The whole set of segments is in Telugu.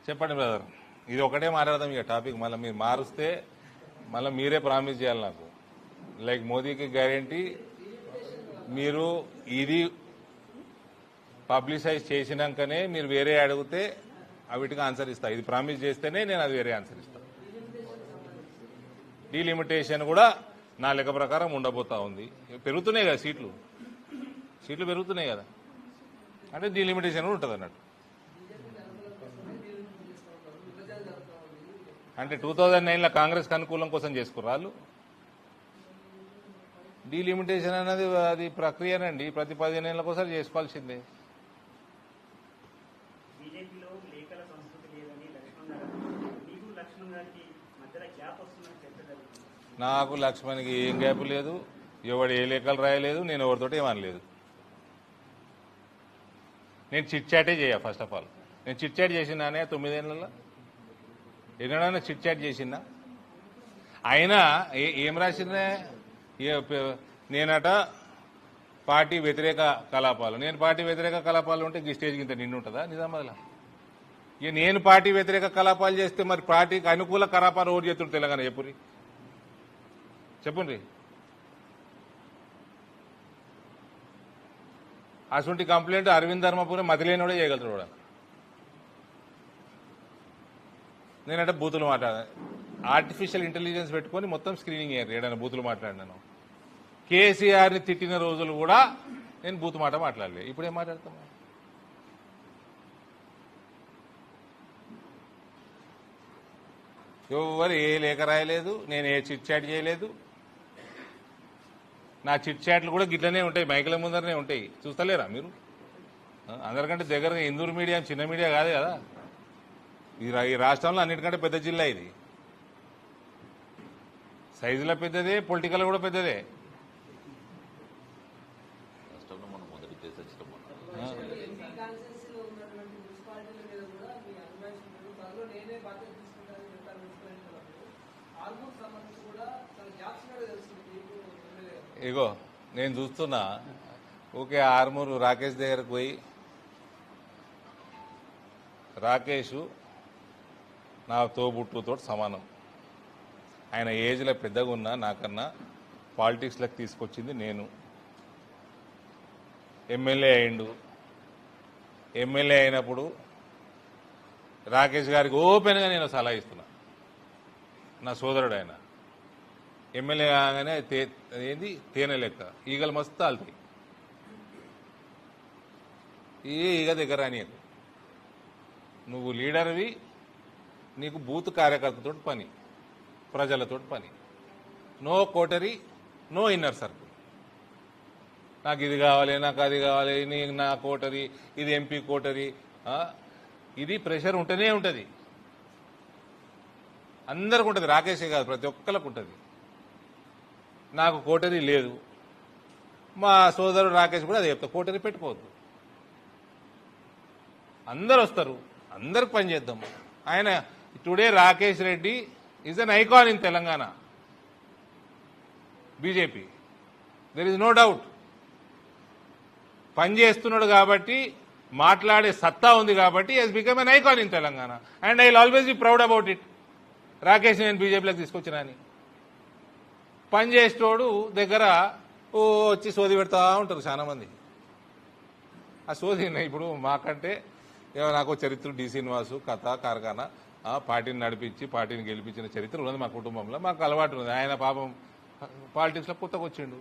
చెప్పండి బ్రదర్, ఇది ఒకటే మాట్లాడదాం ఇక టాపిక్. మళ్ళీ మీరు మారుస్తే మళ్ళీ మీరే ప్రామిస్ చేయాలి నాకు. లైక్ మోదీకి గ్యారెంటీ మీరు ఇది పబ్లిసైజ్ చేసినాకనే మీరు వేరే అడిగితే అవిటికి ఆన్సర్ ఇస్తా. ఇది ప్రామిస్ చేస్తేనే నేను అది వేరే ఆన్సర్ ఇస్తా. డీలిమిటేషన్ కూడా నా లెక్క ప్రకారం ఉండబోతా ఉంది. పెరుగుతున్నాయి కదా సీట్లు పెరుగుతున్నాయి కదా, అంటే డీలిమిటేషన్ కూడా ఉంటుంది అన్నట్టు. అంటే 2009లో కాంగ్రెస్ అనుకూలం కోసం చేసుకున్నారు వాళ్ళు. డీలిమిటేషన్ అనేది అది ప్రక్రియనండి, ప్రతి 15 ఏళ్ళ కోసం చేసుకోవాల్సిందే. నాకు లక్ష్మణ్కి ఏం గ్యాప్ లేదు, ఎవడు ఏ లేఖలు రాయలేదు, నేను ఎవరితోటి ఏమనలేదు. నేను చిట్ చాటే చేయ. ఫస్ట్ ఆఫ్ ఆల్ నేను చిట్ చాట్ చేసినానే 9 ఏళ్లలో ఎన్నడైనా చిట్ చాట్ చేసిందా? అయినా ఏం రాసిందే, నేనట పార్టీ వ్యతిరేక కలాపాలు. నేను పార్టీ వ్యతిరేక కలాపాలు ఉంటే ఈ స్టేజ్కి ఇంత నిండు ఉంటుందా నిజామాబాద్లో? ఇక నేను పార్టీ వ్యతిరేక కలాపాలు చేస్తే మరి పార్టీకి అనుకూల కలాపాలు ఓటు చేతుడు తెలంగాణ చెప్పండి. అటువంటి కంప్లైంట్ అరవింద్ ధర్మపురి మతిలేనోడే చేయగలుగుతాడు కూడా. నేనంటే బూతులు మాట్లాడాను, ఆర్టిఫిషియల్ ఇంటెలిజెన్స్ పెట్టుకొని మొత్తం స్క్రీనింగ్ అయ్యారు. ఏడైనా బూతులు మాట్లాడినాను. కేసీఆర్ని తిట్టిన రోజులు కూడా నేను బూతు మాట మాట్లాడలేదు. ఇప్పుడేం మాట్లాడతాను? ఎవరు ఏ లేఖ రాయలేదు, నేను ఏ చిట్ చాట్ చేయలేదు. నా చిట్ చాట్లు కూడా గిట్లనే ఉంటాయి, మైకుల ముందరనే ఉంటాయి. చూస్తలేరా మీరు? అందరికంటే దగ్గరగా ఇందూరు మీడియా చిన్న మీడియా కాదు కదా. ఈ రాష్ట్రంలో అన్నిటికంటే పెద్ద జిల్లా ఇది. సైజులో పెద్దదే, పొలిటికల్ కూడా పెద్దదే. ఇగో నేను చూస్తున్నా, ఓకే ఆర్మూరు రాకేష్ దగ్గరకు పోయి, రాకేష్ నా తోబుట్టుతో సమానం. ఆయన ఏజ్లో పెద్దగా ఉన్నా నాకన్నా పాలిటిక్స్లోకి తీసుకొచ్చింది నేను. ఎమ్మెల్యే అయిండు. ఎమ్మెల్యే అయినప్పుడు రాకేష్ గారికి ఓపెన్గా నేను సలహా ఇస్తున్నా. నా సోదరుడు ఆయన. ఎమ్మెల్యే కాగానే ఏంది తేనె లెక్క ఈగలు మస్తు ఆలుతాయి. ఈగ దగ్గర రానియకు. నువ్వు లీడర్వి, నీకు బూత్ కార్యకర్తతో పని, ప్రజలతో పని. No coterie, no inner circle. నాకు ఇది కావాలి, నాకు అది కావాలి, నా కోటరీ, ఇది ఎంపీ కోటరీ. ఇది ప్రెషర్ ఉంటేనే ఉంటుంది, అందరికి ఉంటుంది. రాకేషే కాదు, ప్రతి ఒక్కరికి ఉంటుంది. నాకు కోటరీ లేదు. మా సోదరుడు రాకేష్ కూడా అదే చెప్తా, కోటరీ పెట్టుకోవద్దు. అందరు వస్తారు, అందరికి పని చేద్దాం. ఆయన today Rakesh Reddy is an icon in Telangana BJP. There is no doubt. పని చేస్తున్నాడు కాబట్టి, మాట్లాడే సత్తా ఉంది కాబట్టి he's become an icon in Telangana. And I will always be proud about it. Rakesh నేను బీజేపీలోకి తీసుకొచ్చినా అని. పని చేసేటోడు దగ్గర వచ్చి సోది పెడతా ఉంటారు చాలా మంది. ఆ సోది ఇప్పుడు మాకంటే నాకు చరిత్ర డి శ్రీనివాసు కథ కార్ఖానా పార్టీని నడిపించి పార్టీని గెలిపించిన చరిత్ర ఉన్నది మా కుటుంబంలో. మాకు అలవాటు ఉన్నది. ఆయన పాపం పాలిటిక్స్లో కొత్తగా వచ్చిండు.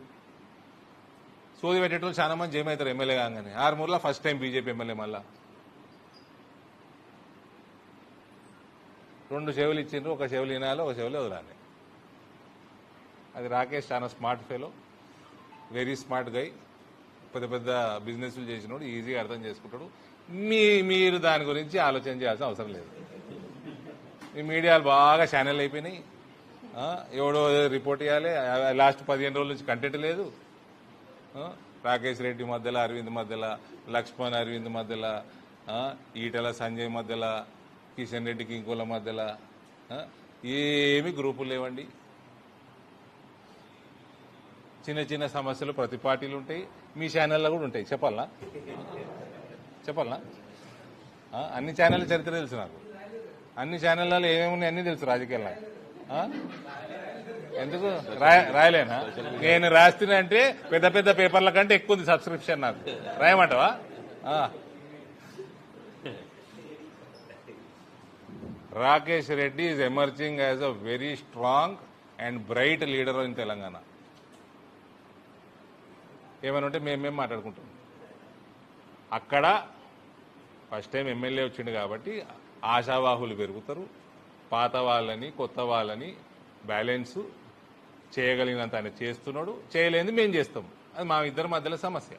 సోది పెట్టేటోళ్ళు చాలా మంది జేమవుతారు ఎమ్మెల్యే కాగానే. ఆర్మూర్లో ఫస్ట్ టైం బీజేపీ ఎమ్మెల్యే. మళ్ళా 2 చెవులు ఇచ్చిండ్రు, ఒక చెవులు వినాలి, ఒక చెవులు వదలాలి. అది రాకేష్ చాలా smart fellow, very smart guy. పెద్ద పెద్ద బిజినెస్లు చేసినోడు, ఈజీగా అర్థం చేసుకుంటాడు. మీరు దాని గురించి ఆలోచన చేయాల్సిన అవసరం లేదు. ఈ మీడియాలు బాగా ఛానల్ అయిపోయినాయి. ఎవడో రిపోర్ట్ ఇవ్వాలి. లాస్ట్ 15 రోజుల నుంచి కంటెంట్ లేదు. రాకేష్ రెడ్డి మధ్యలో, అరవింద్ మధ్యలో, లక్ష్మణ్ అరవింద్ మధ్యలో, ఈటల సంజయ్ మధ్యలో, కిషన్ రెడ్డికి ఇంకోల మధ్యలో ఏమి గ్రూపులు లేవండి. చిన్న చిన్న సమస్యలు ప్రతి పార్టీలు ఉంటాయి, మీ ఛానల్లో కూడా ఉంటాయి. చెప్పాలనా? అన్ని ఛానళ్ళ చరిత్ర తెలుసు నాకు. అన్ని ఛానళ్ళలో ఏమేమి అన్ని తెలుసు రాజకీయాల్లో. ఆ? ఎందుకు రాయలేనా? నేను రాస్తున్నంటే పెద్ద పెద్ద పేపర్ల కంటే ఎక్కువ ఉంది సబ్స్క్రిప్షన్ నాకు. రాయమంటావా? Rakesh Reddy is emerging as a very strong and bright leader in Telangana. ఏమని ఉంటే మేమేం మాట్లాడుకుంటాం. అక్కడ ఫస్ట్ టైం ఎమ్మెల్యే వచ్చిండు కాబట్టి ఆశావాహులు పెరుగుతారు. పాత వాళ్ళని కొత్త వాళ్ళని బ్యాలెన్స్ చేయగలిగినంత ఆయన చేస్తున్నాడు. చేయలేనిది మేము చేస్తాం. అది మా ఇద్దరి మధ్యలో సమస్య.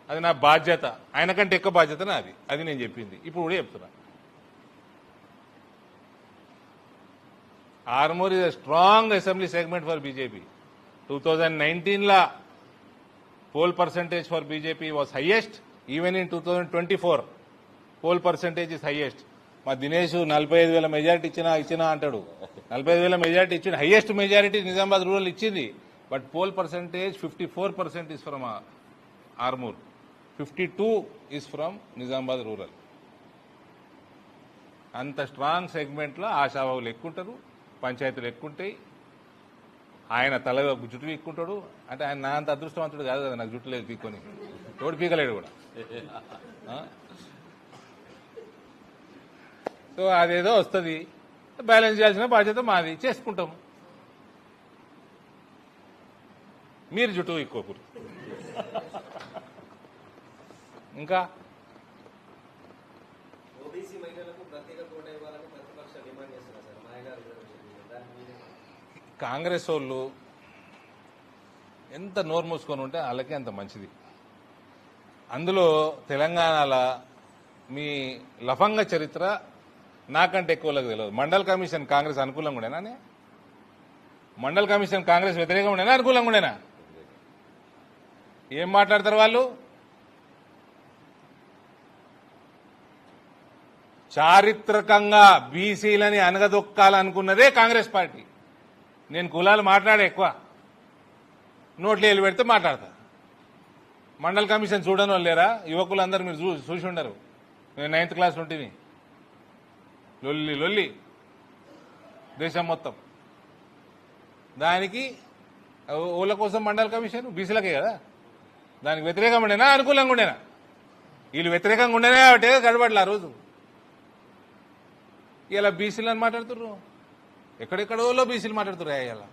అది నా బాధ్యత. ఆయన కంటే ఎక్కువ బాధ్యత నాది. అది నేను చెప్పింది. ఇప్పుడు కూడా చెప్తున్నా. Armoor is a strong assembly segment for BJP. 2019 poll percentage for BJP was highest. Even in 2024 poll percentage is highest. మా దినేష్ 45,000 మెజారిటీ ఇచ్చినా అంటాడు. 45,000 మెజారిటీ ఇచ్చింది. హైయెస్ట్ మెజారిటీ నిజామాబాద్ రూరల్ ఇచ్చింది. But pole percentage 54% is from Armoor, 52 is from Nizamabad rural. అంత స్ట్రాంగ్ సెగ్మెంట్లో ఆశావాహులు ఎక్కుంటారు, పంచాయతీలు ఎక్కుంటాయి. ఆయన తల జుట్టు పీక్కుంటాడు. అంటే ఆయన నా అంత అదృష్టవంతుడు కాదు కదా, నాకు జుట్టు లేదు పీక్కొని. తోడు పీకలేడు కూడా. సో అదేదో వస్తుంది. బ్యాలెన్స్ చేయాల్సిన బాధ్యత మాది, చేసుకుంటాం. మీరు జుట్టు ఎక్కువకూడదు. ఇంకా కాంగ్రెస్ వాళ్ళు ఎంత నోరు మూసుకొని ఉంటే వాళ్ళకే అంత మంచిది. అందులో తెలంగాణలో మీ లఫంగ చరిత్ర నాకంటే ఎక్కువలకు తెలియదు. మండల్ కమిషన్ కాంగ్రెస్ అనుకూలంగా ఉండేనా? మండల్ కమిషన్ కాంగ్రెస్ వ్యతిరేకంగా ఉండేనా, అనుకూలంగా ఉండేనా? ఏం మాట్లాడతారు వాళ్ళు? చారిత్రకంగా బీసీలని అనగదొక్కాలనుకున్నదే కాంగ్రెస్ పార్టీ. నేను కులాలు మాట్లాడే ఎక్కువ, నోట్లు ఏలు పెడితే మాట్లాడతా. మండల్ కమిషన్ చూడని వాళ్ళు లేరా? యువకులందరూ మీరు చూసి ఉండరు. నేను 9th క్లాస్ ఉంటుంది. లొల్లి లొల్లి దేశం మొత్తం. దానికి ఊళ్ళ కోసం మండల్ కమిషన్ బీసీలకే కదా. దానికి వ్యతిరేకంగా ఉండేనా, అనుకూలంగా ఉండేనా? వీళ్ళు వ్యతిరేకంగా ఉండేనా కాబట్టి గడబడలే ఆ రోజు. ఇలా బీసీలు అని మాట్లాడుతుర్రు. ఎక్కడెక్కడోలో బీసీలు మాట్లాడుతున్నారు. ఇలా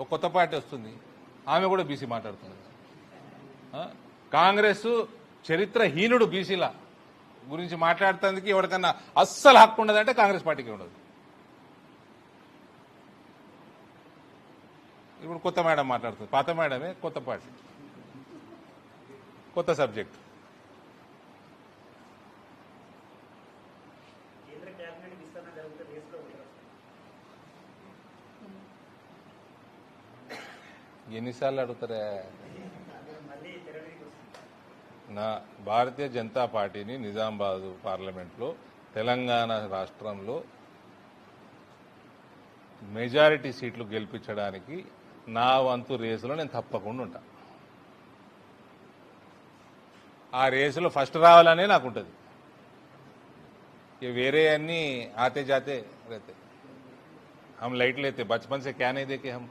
ఒక కొత్త పార్టీ వస్తుంది, ఆమె కూడా బీసీ మాట్లాడుతుంది. కాంగ్రెస్ చరిత్రహీనుడు బీసీల గురించి మాట్లాడుతందుకు ఎవరికన్నా అస్సలు హక్కు ఉండదంటే కాంగ్రెస్ పార్టీకి ఉండదు. ఇప్పుడు కొత్త మేడం మాట్లాడుతుంది. పాత మేడమే, కొత్త పార్టీ, కొత్త సబ్జెక్ట్. ఎన్నిసార్లు అడుగుతారా? నా భారతీయ జనతా పార్టీని నిజామాబాద్ పార్లమెంట్లో తెలంగాణ రాష్ట్రంలో మెజారిటీ సీట్లు గెలిపించడానికి నా వంతు రేసులో నేను తప్పకుండా ఉంటా. ఆ రేసులో ఫస్ట్ రావాలనే నాకు ఉంటుంది. వేరే అన్ని ఆతే జాతే रहते, हम लाइट लेते, बचपन से क्या नहीं देखे हम.